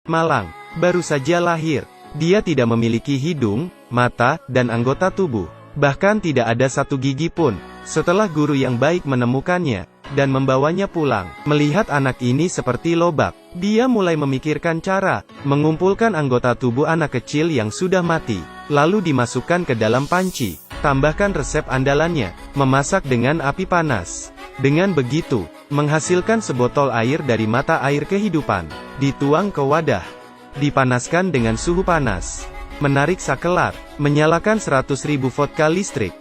malang, baru saja lahir. Dia tidak memiliki hidung, mata, dan anggota tubuh. Bahkan tidak ada satu gigi pun. Setelah guru yang baik menemukannya, dan membawanya pulang, melihat anak ini seperti lobak, dia mulai memikirkan cara mengumpulkan anggota tubuh anak kecil yang sudah mati, lalu dimasukkan ke dalam panci. Tambahkan resep andalannya, memasak dengan api panas. Dengan begitu, menghasilkan sebotol air dari mata air kehidupan, dituang ke wadah, dipanaskan dengan suhu panas, menarik sakelar, menyalakan 100.000 vodka listrik.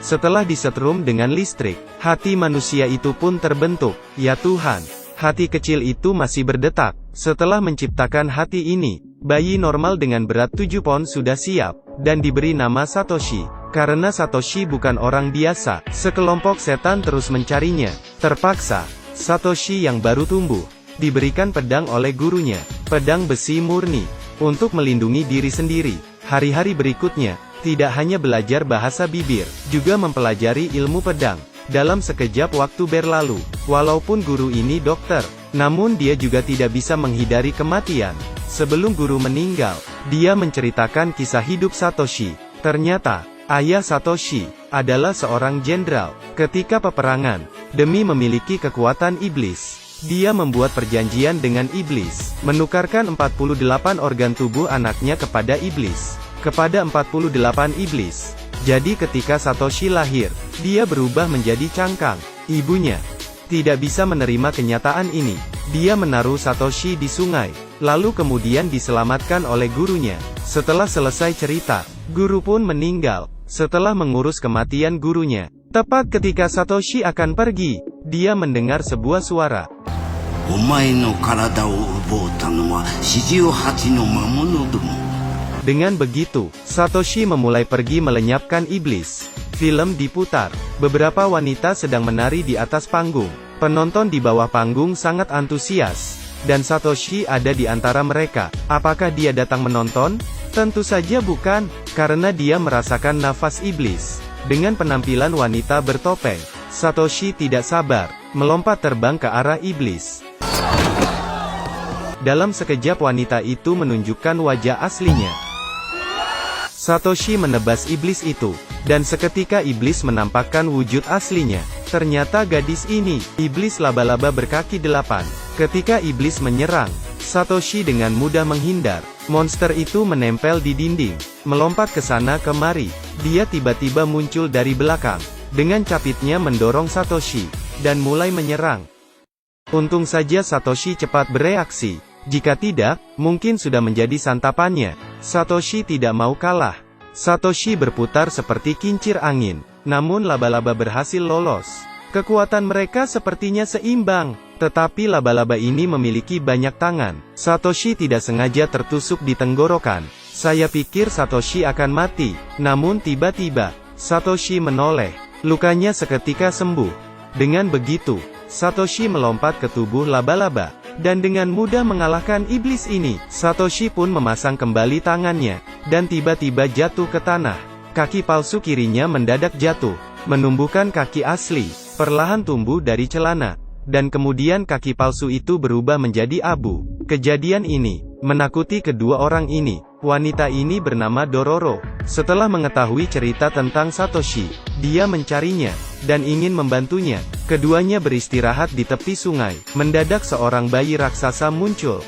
Setelah disetrum dengan listrik, hati manusia itu pun terbentuk. Ya Tuhan, hati kecil itu masih berdetak. Setelah menciptakan hati ini, bayi normal dengan berat 7 pon sudah siap, dan diberi nama Satoshi. Karena Satoshi bukan orang biasa, sekelompok setan terus mencarinya. Terpaksa, Satoshi yang baru tumbuh, diberikan pedang oleh gurunya, pedang besi murni, untuk melindungi diri sendiri. Hari-hari berikutnya, tidak hanya belajar bahasa bibir, juga mempelajari ilmu pedang. Dalam sekejap waktu berlalu, walaupun guru ini dokter, namun dia juga tidak bisa menghindari kematian. Sebelum guru meninggal, dia menceritakan kisah hidup Satoshi. Ternyata, ayah Satoshi adalah seorang jenderal. Ketika peperangan, demi memiliki kekuatan iblis, dia membuat perjanjian dengan iblis, menukarkan 48 organ tubuh anaknya kepada iblis. Kepada 48 iblis. Jadi ketika Satoshi lahir, dia berubah menjadi cangkang. Ibunya tidak bisa menerima kenyataan ini. Dia menaruh Satoshi di sungai, lalu kemudian diselamatkan oleh gurunya. Setelah selesai cerita, guru pun meninggal. Setelah mengurus kematian gurunya, tepat ketika Satoshi akan pergi, dia mendengar sebuah suara. Omae no karada o ubouta no wa Shijiohachi no mamono domo. Dengan begitu, Satoshi memulai pergi melenyapkan iblis. Film diputar. Beberapa wanita sedang menari di atas panggung. Penonton di bawah panggung sangat antusias. Dan Satoshi ada di antara mereka. Apakah dia datang menonton? Tentu saja bukan, karena dia merasakan nafas iblis. Dengan penampilan wanita bertopeng, Satoshi tidak sabar, melompat terbang ke arah iblis. Dalam sekejap wanita itu menunjukkan wajah aslinya. Satoshi menebas iblis itu, dan seketika iblis menampakkan wujud aslinya. Ternyata gadis ini, iblis laba-laba berkaki 8. Ketika iblis menyerang, Satoshi dengan mudah menghindar. Monster itu menempel di dinding, melompat ke sana kemari. Dia tiba-tiba muncul dari belakang, dengan capitnya mendorong Satoshi, dan mulai menyerang. Untung saja Satoshi cepat bereaksi. Jika tidak, mungkin sudah menjadi santapannya. Satoshi tidak mau kalah. Satoshi berputar seperti kincir angin. Namun laba-laba berhasil lolos. Kekuatan mereka sepertinya seimbang. Tetapi laba-laba ini memiliki banyak tangan. Satoshi tidak sengaja tertusuk di tenggorokan. Saya pikir Satoshi akan mati. Namun tiba-tiba, Satoshi menoleh. Lukanya seketika sembuh. Dengan begitu, Satoshi melompat ke tubuh laba-laba. Dan dengan mudah mengalahkan iblis ini, Satoshi pun memasang kembali tangannya, dan tiba-tiba jatuh ke tanah. Kaki palsu kirinya mendadak jatuh, menumbuhkan kaki asli, perlahan tumbuh dari celana. Dan kemudian kaki palsu itu berubah menjadi abu. Kejadian ini menakuti kedua orang ini. Wanita ini bernama Dororo. Setelah mengetahui cerita tentang Satoshi, dia mencarinya, dan ingin membantunya. Keduanya beristirahat di tepi sungai. Mendadak seorang bayi raksasa muncul.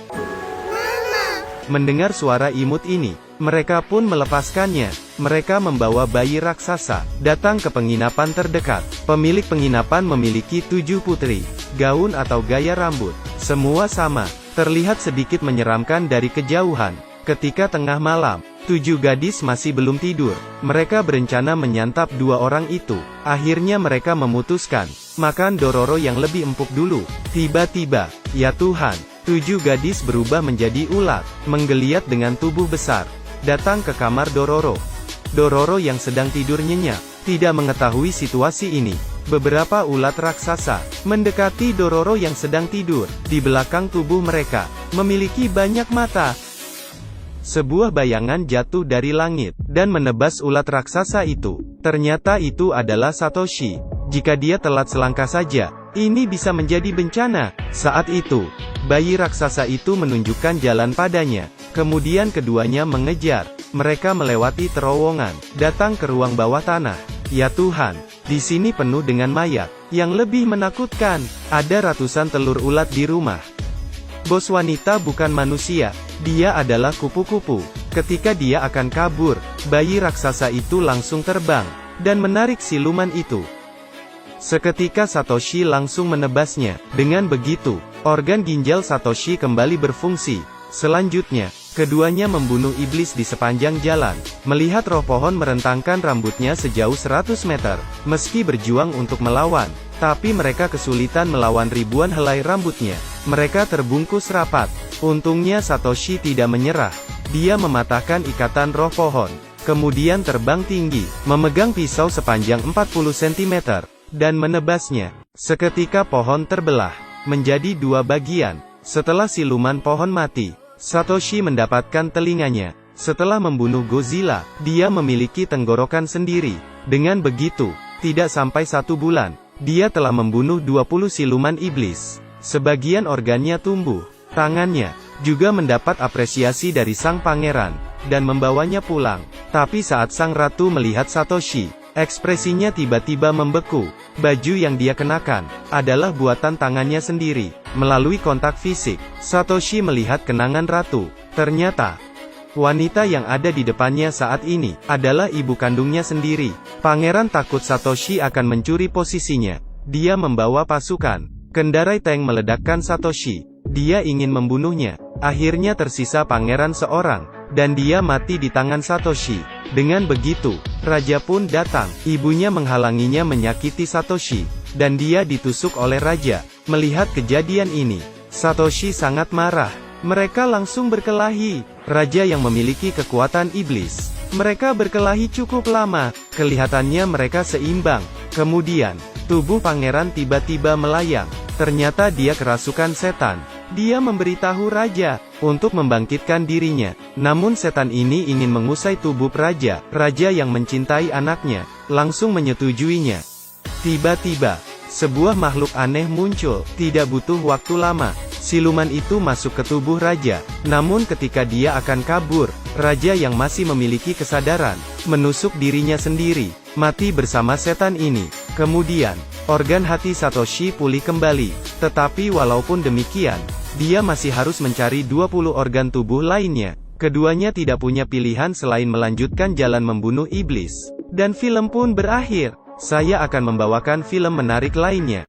Mendengar suara imut ini, mereka pun melepaskannya. Mereka membawa bayi raksasa, datang ke penginapan terdekat. Pemilik penginapan memiliki 7 putri. Gaun atau gaya rambut, semua sama, terlihat sedikit menyeramkan dari kejauhan. Ketika tengah malam, 7 gadis masih belum tidur. Mereka berencana menyantap 2 orang itu. Akhirnya mereka memutuskan, makan Dororo yang lebih empuk dulu. Tiba-tiba, ya Tuhan, 7 gadis berubah menjadi ulat, menggeliat dengan tubuh besar. Datang ke kamar Dororo. Dororo yang sedang tidur nyenyak, tidak mengetahui situasi ini. Beberapa ulat raksasa mendekati Dororo yang sedang tidur. Di belakang tubuh mereka, memiliki banyak mata. Sebuah bayangan jatuh dari langit, dan menebas ulat raksasa itu. Ternyata itu adalah Satoshi. Jika dia telat selangkah saja, ini bisa menjadi bencana. Saat itu, bayi raksasa itu menunjukkan jalan padanya. Kemudian keduanya mengejar. Mereka melewati terowongan, datang ke ruang bawah tanah. Ya Tuhan, di sini penuh dengan mayat. Yang lebih menakutkan, ada ratusan telur ulat di rumah. Bos wanita bukan manusia, dia adalah kupu-kupu. Ketika dia akan kabur, bayi raksasa itu langsung terbang, dan menarik siluman itu. Seketika Satoshi langsung menebasnya. Dengan begitu, organ ginjal Satoshi kembali berfungsi. Selanjutnya, keduanya membunuh iblis di sepanjang jalan. Melihat roh pohon merentangkan rambutnya sejauh 100 meter, meski berjuang untuk melawan, tapi mereka kesulitan melawan ribuan helai rambutnya. Mereka terbungkus rapat. Untungnya Satoshi tidak menyerah. Dia mematahkan ikatan roh pohon, kemudian terbang tinggi, memegang pisau sepanjang 40 cm, dan menebasnya. Seketika pohon terbelah menjadi dua bagian. Setelah siluman pohon mati, Satoshi mendapatkan telinganya. Setelah membunuh Godzilla, dia memiliki tenggorokan sendiri. Dengan begitu, tidak sampai 1 bulan, dia telah membunuh 20 siluman iblis. Sebagian organnya tumbuh. Tangannya juga mendapat apresiasi dari sang pangeran, dan membawanya pulang. Tapi saat sang ratu melihat Satoshi, ekspresinya tiba-tiba membeku. Baju yang dia kenakan adalah buatan tangannya sendiri. Melalui kontak fisik, Satoshi melihat kenangan ratu. Ternyata, wanita yang ada di depannya saat ini adalah ibu kandungnya sendiri. Pangeran takut Satoshi akan mencuri posisinya. Dia membawa pasukan. Kendarai tank meledakkan Satoshi. Dia ingin membunuhnya. Akhirnya tersisa pangeran seorang, dan dia mati di tangan Satoshi. Dengan begitu, raja pun datang. Ibunya menghalanginya menyakiti Satoshi, dan dia ditusuk oleh raja. Melihat kejadian ini, Satoshi sangat marah. Mereka langsung berkelahi. Raja yang memiliki kekuatan iblis. Mereka berkelahi cukup lama. Kelihatannya mereka seimbang. Kemudian, tubuh pangeran tiba-tiba melayang. Ternyata dia kerasukan setan. Dia memberitahu raja untuk membangkitkan dirinya. Namun setan ini ingin mengusai tubuh raja. Raja yang mencintai anaknya langsung menyetujuinya. Tiba-tiba, sebuah makhluk aneh muncul. Tidak butuh waktu lama, siluman itu masuk ke tubuh raja. Namun ketika dia akan kabur, raja yang masih memiliki kesadaran menusuk dirinya sendiri, mati bersama setan ini. Kemudian, organ hati Satoshi pulih kembali. Tetapi walaupun demikian, dia masih harus mencari 20 organ tubuh lainnya. Keduanya tidak punya pilihan selain melanjutkan jalan membunuh iblis. Dan film pun berakhir. Saya akan membawakan film menarik lainnya.